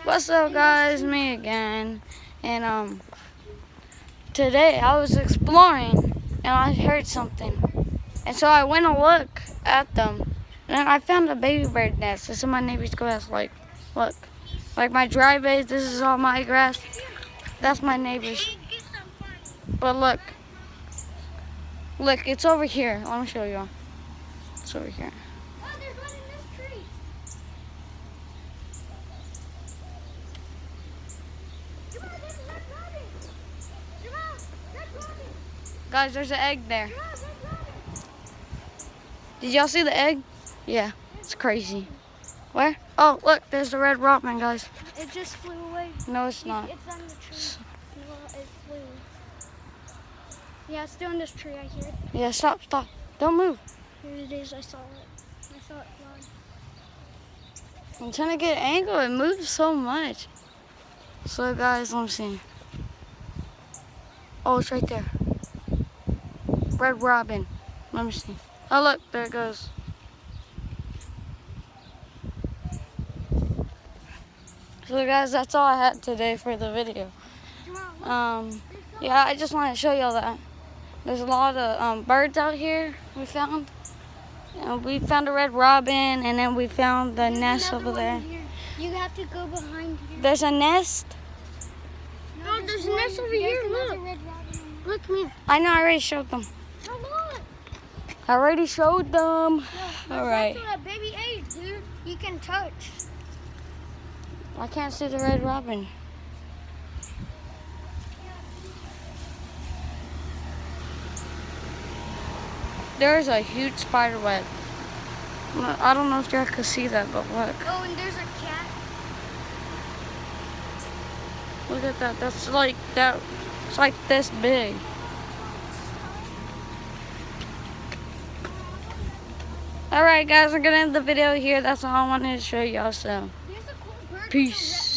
What's up, guys? Me again. And today I was exploring and I heard something. And so I went to look at them. And I found a baby bird nest. This is my neighbor's grass. Like, look. Like my driveway, this is all my grass. That's my neighbor's. But look. Look, it's over here. Let me show you. It's over here. Oh, there's one in this tree. Jamal, there's red robin. Jamal, red robin. Guys, there's an egg there. Jamal, red robin. Did y'all see the egg? Yeah, it's crazy. Where? Oh, look, there's the red robin, guys. It just flew away. No, it's not. It's on the tree. No, it flew. Yeah, it's still in this tree. I hear it. Yeah, stop. Don't move. Here it is. I saw it. I saw it fly. I'm trying to get an angle. It moves so much. So, guys, let me see. Oh, it's right there. Red robin. Let me see. Oh, look, there it goes. So, guys, that's all I had today for the video. Yeah, I just wanted to show y'all that. There's a lot of birds out here we found. We found a red robin, and then we found the nest over there. You have to go behind here. There's a nest. No, there's a nest over here. Look. Look, come here. I know, I already showed them. Come on. I already showed them. No, All right. that's what a baby egg, dude. You can touch. I can't see the red robin. There's a huge spider web. I don't know if y'all could see that, but look. Oh, and there's a cat. Look at that. That's like that. It's like this big. All right, guys, I'm gonna end the video here. That's all I wanted to show y'all. So, There's a cool bird. peace.